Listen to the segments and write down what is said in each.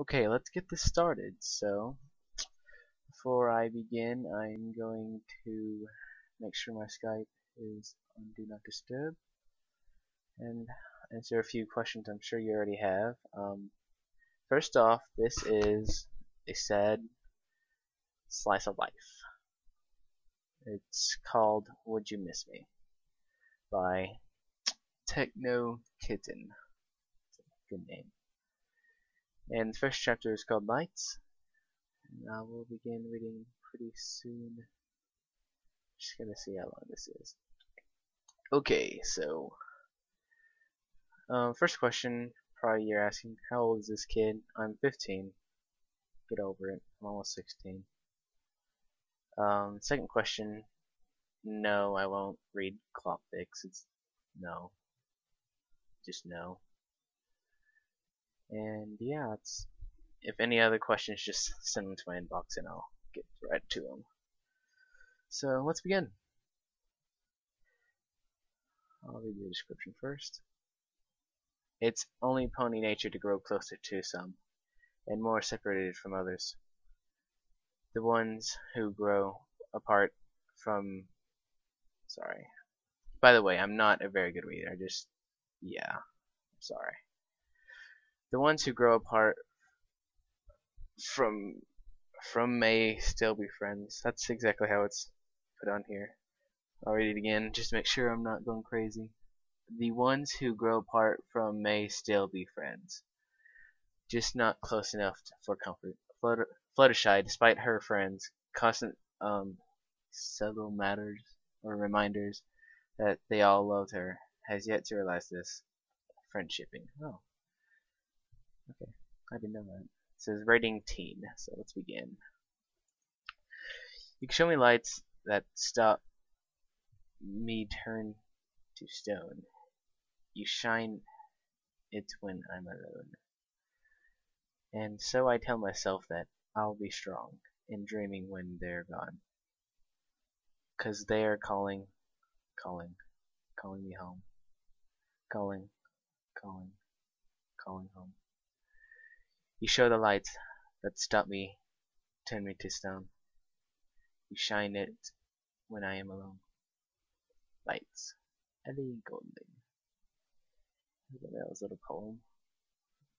Okay, let's get this started. So, before I begin, I'm going to make sure my Skype is on Do Not Disturb and answer a few questions I'm sure you already have. First off, this is a sad slice of life. It's called Would You Miss Me by T3cHn0 K. Good name. And the first chapter is called Lights. And I will begin reading pretty soon. Just gonna see how long this is. Okay, so first question, probably you're asking, how old is this kid? I'm 15. Get over it. I'm almost 16. Second question, no, I won't read clock fics. It's no, just no. And yeah, if any other questions, just send them to my inbox and I'll get right to them. So let's begin. I'll read the description first. It's only pony nature to grow closer to some, and more separated from others. The ones who grow apart from... Sorry. By the way, I'm not a very good reader. Yeah, I'm sorry. The ones who grow apart from may still be friends. That's exactly how it's put on here. I'll read it again, just to make sure I'm not going crazy. The ones who grow apart from may still be friends, just not close enough for comfort. Fluttershy, despite her friends' constant subtle matters or reminders that they all loved her, has yet to realize this. Friendshipping. Oh, okay. I didn't know that. It says rating teen, so let's begin. You can show me lights that stop me turn to stone. You shine it when I'm alone. And so I tell myself that I'll be strong in dreaming when they're gone. 'Cause they are calling me home. Calling home. You show the lights that stop me, turn me to stone. You shine it when I am alone. Lights. Ellie Golding. That was a little poem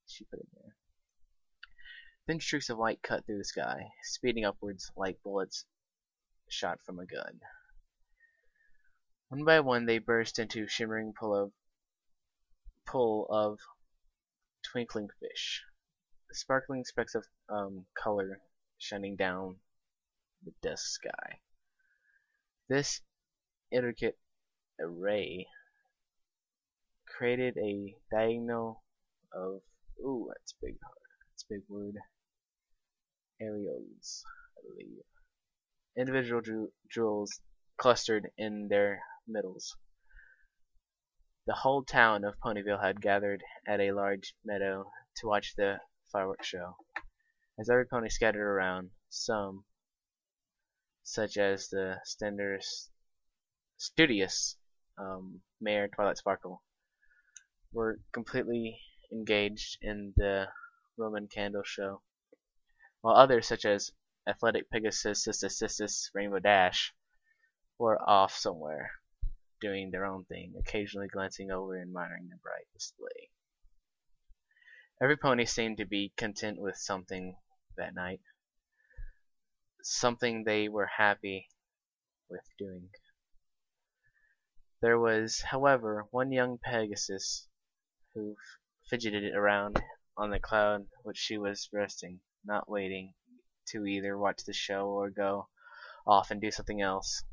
she put in there. Thin streaks of light cut through the sky, speeding upwards like bullets shot from a gun. One by one they burst into shimmering pool of twinkling fish, the sparkling specks of color shining down the dusk sky. This intricate array created a diagonal of that's big word, areoles, I believe. Individual jewels clustered in their middles. The whole town of Ponyville had gathered at a large meadow to watch the fireworks show. As every pony scattered around, some, such as the studious Mayor Twilight Sparkle, were completely engaged in the Roman candle show, while others, such as Athletic Pegasus, Rainbow Dash, were off somewhere, doing their own thing, occasionally glancing over and admiring the bright display. Every pony seemed to be content with something that night, something they were happy with doing. There was, however, one young Pegasus who fidgeted around on the cloud which she was resting, not waiting to either watch the show or go off and do something else.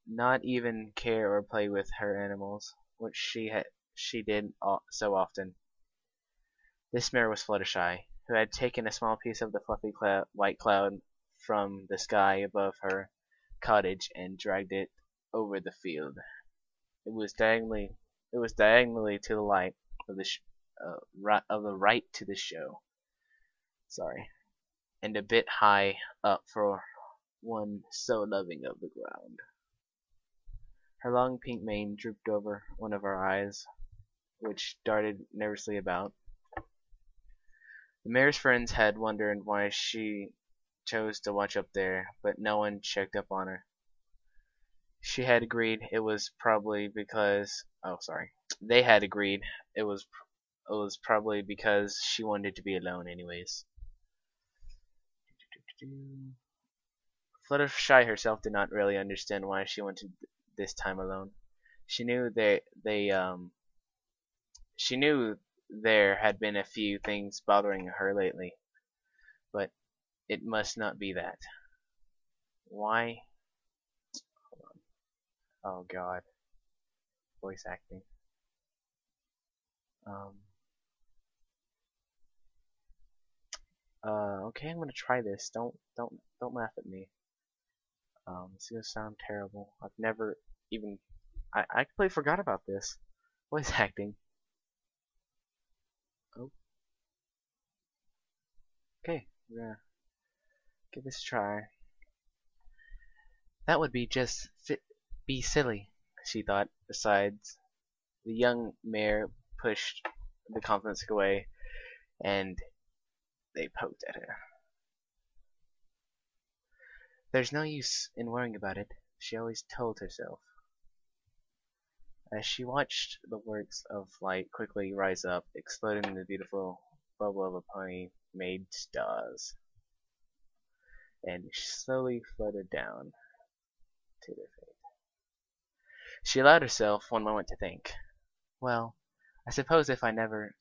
Not even care or play with her animals, which she did so often. This mare was Fluttershy, who had taken a small piece of the fluffy white cloud from the sky above her cottage and dragged it over the field. It was diagonally to the light of the right to the show. Sorry, and a bit high up for one so loving of the ground. Her long pink mane drooped over one of her eyes, which darted nervously about. The mayor's friends had wondered why she chose to watch up there, but no one checked up on her. She had agreed it was probably because they had agreed it was probably because she wanted to be alone anyways. Fluttershy herself did not really understand why she wanted this time alone. She knew she knew there had been a few things bothering her lately, but it must not be that. Why? Hold on. Oh God, voice acting. Okay, I'm gonna try this. Don't laugh at me. It's gonna sound terrible. I've never even I completely forgot about this. Voice acting. Oh. Okay, we're gonna give this a try. That would be be silly, she thought. Besides, the young mayor pushed the confidence away, and they poked at her. There's no use in worrying about it, she always told herself. As she watched the works of light quickly rise up, exploding in the beautiful bubble of a pony made stars, and slowly floated down to their fate. She allowed herself one moment to think. Well, I suppose if I never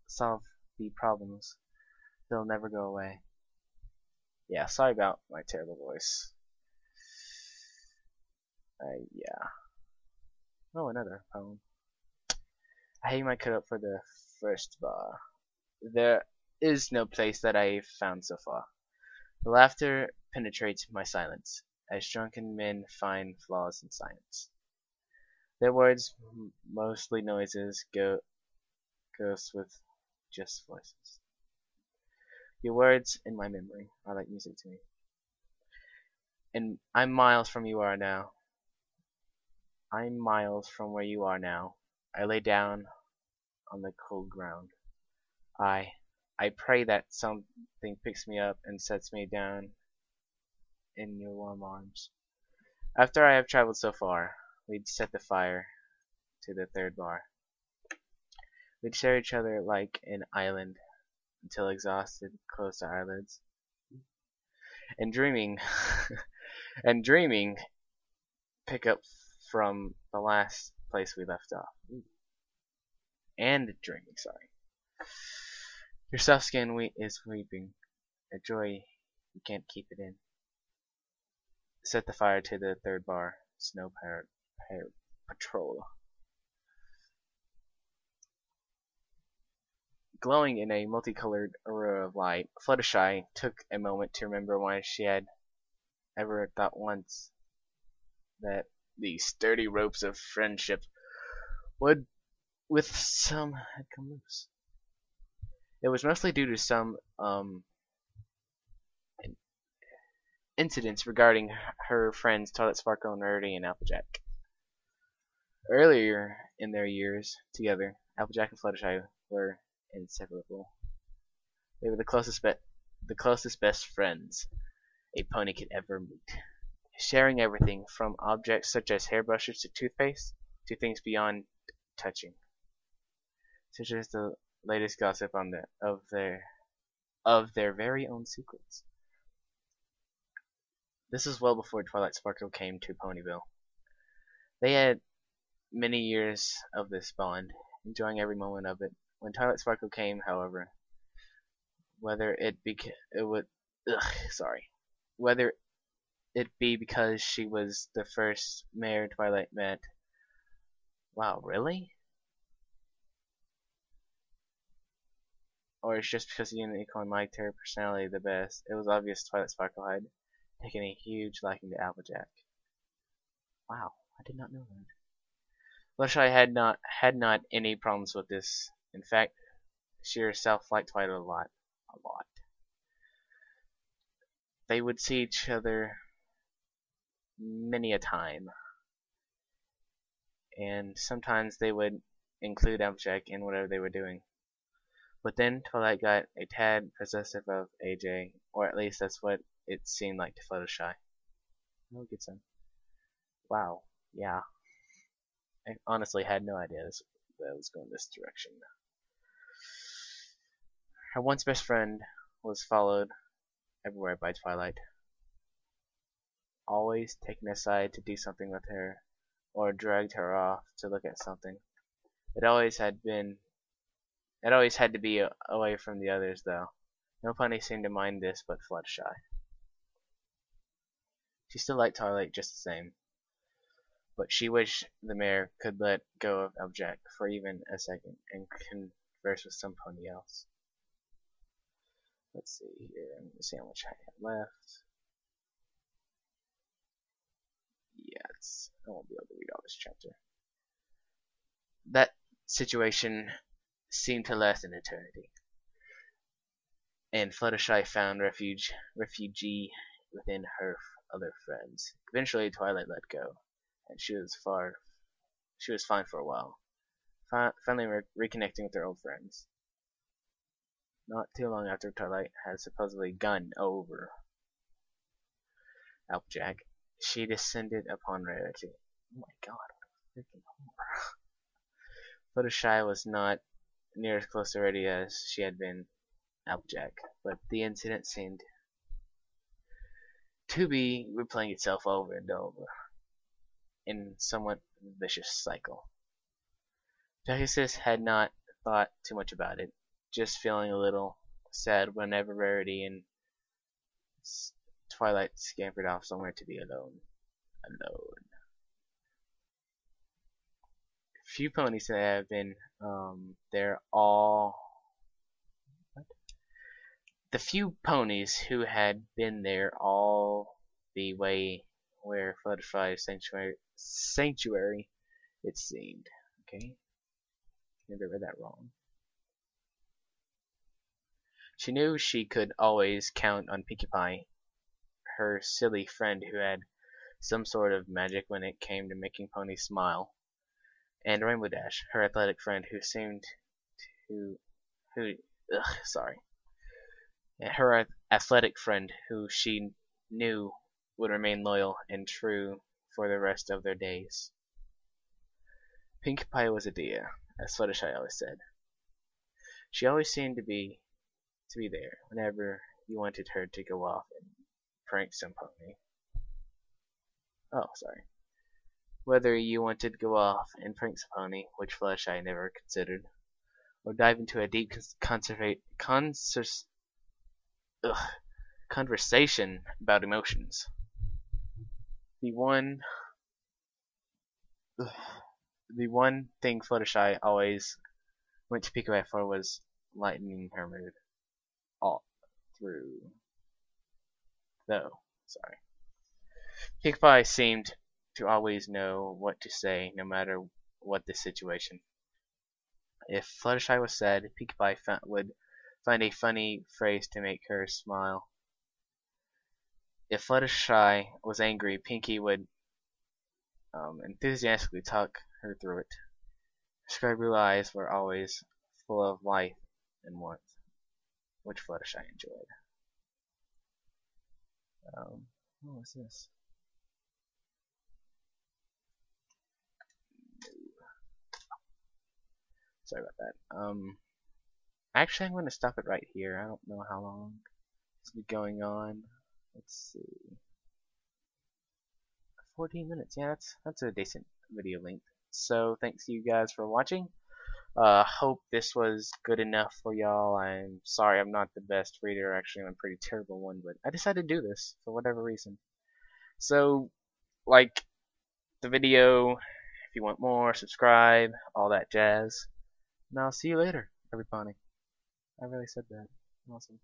solve the problems, they'll never go away. Yeah, sorry about my terrible voice. Yeah. Oh, another poem. I hang my coat up for the first bar. There is no place that I've found so far. The laughter penetrates my silence, as drunken men find flaws in science. Their words, mostly noises, ghosts with just voices. Your words in my memory are like music to me. And I'm miles from you are now. I'm miles from where you are now. I lay down on the cold ground. I pray that something picks me up and sets me down in your warm arms. After I have traveled so far, we'd set the fire to the third bar. We'd share each other like an island until exhausted, closed our eyelids. And dreaming, pick up from the last place we left off. And dreaming, sorry. Your soft skin is weeping, a joy you can't keep it in. Set the fire to the third bar, snow patrol. Glowing in a multicolored aurora of light, Fluttershy took a moment to remember why she had ever thought once that the sturdy ropes of friendship would, with some, had come loose. It was mostly due to some incidents regarding her friends Toilet Sparkle, Nerdy, and Applejack. Earlier in their years together, Applejack and Fluttershy were inseparable. They were the closest best friends a pony could ever meet, sharing everything from objects such as hairbrushes to toothpaste to things beyond touching, such as the latest gossip of their very own secrets. This was well before Twilight Sparkle came to Ponyville. They had many years of this bond, enjoying every moment of it. When Twilight Sparkle came, however, whether it be because she was the first Mayor Twilight met. Wow, really? Or it's just because the unicorn liked her personality the best. It was obvious Twilight Sparkle had taken a huge liking to Applejack. Wow, I did not know that. Fluttershy had not any problems with this. In fact, she herself liked Twilight a lot. They would see each other many a time, and sometimes they would include Applejack in whatever they were doing. But then Twilight got a tad possessive of AJ, or at least that's what it seemed like to Fluttershy. No good son. Wow. Yeah. I honestly had no idea that it was going this direction. Her once best friend was followed everywhere by Twilight, always taking aside to do something with her, or dragged her off to look at something. It always had to be away from the others, though. No pony seemed to mind this but Fluttershy. She still liked Twilight just the same, but she wished the mayor could let go of Applejack for even a second and converse with some pony else. Let's see here. I'm going to see how much I have left. Yeah, I won't be able to read all this chapter. That situation seemed to last an eternity, and Fluttershy found refugee within her other friends. Eventually, Twilight let go, and she was fine for a while, finally reconnecting with her old friends. Not too long after Twilight had supposedly gone over Applejack, she descended upon Rarity. Oh my god, what a freaking horror. Fluttershy was not near as close to Rarity as she had been Applejack, but the incident seemed to be replaying itself over and over in somewhat vicious cycle. Pegasus had not thought too much about it, just feeling a little sad whenever Rarity and Twilight scampered off somewhere to be alone. Few ponies that have been they're all the few ponies who had been there all the way where Fluttershy's sanctuary it seemed. Okay, maybe I read that wrong. She knew she could always count on Pinkie Pie, her silly friend who had some sort of magic when it came to making ponies smile, and Rainbow Dash, her athletic friend who seemed her athletic friend who she knew would remain loyal and true for the rest of their days. Pinkie Pie was a dear, as Fluttershy always said. She always seemed to be there whenever you wanted her to go off and prank some pony. Oh, sorry. Whether you wanted to go off and prank some pony, which Fluttershy never considered, or dive into a deep conversation about emotions. The one thing Fluttershy always went to Pinkie Pie for was lightening her mood. All through. Pinkie Pie seemed to always know what to say, no matter what the situation. If Fluttershy was sad, Pinkie Pie would find a funny phrase to make her smile. If Fluttershy was angry, Pinkie would enthusiastically talk her through it. Her sky blue eyes were always full of life and warmth, which Fluttershy enjoyed. What was this? Sorry about that. Actually, I'm going to stop it right here. I don't know how long this will be going on. Let's see. 14 minutes. Yeah, that's a decent video length. So, thanks to you guys for watching. Hope this was good enough for y'all. I'm sorry I'm not the best reader. Actually, I'm a pretty terrible one, but I decided to do this for whatever reason. So, like the video if you want more, subscribe, all that jazz. And I'll see you later, every pony. I really said that. Awesome.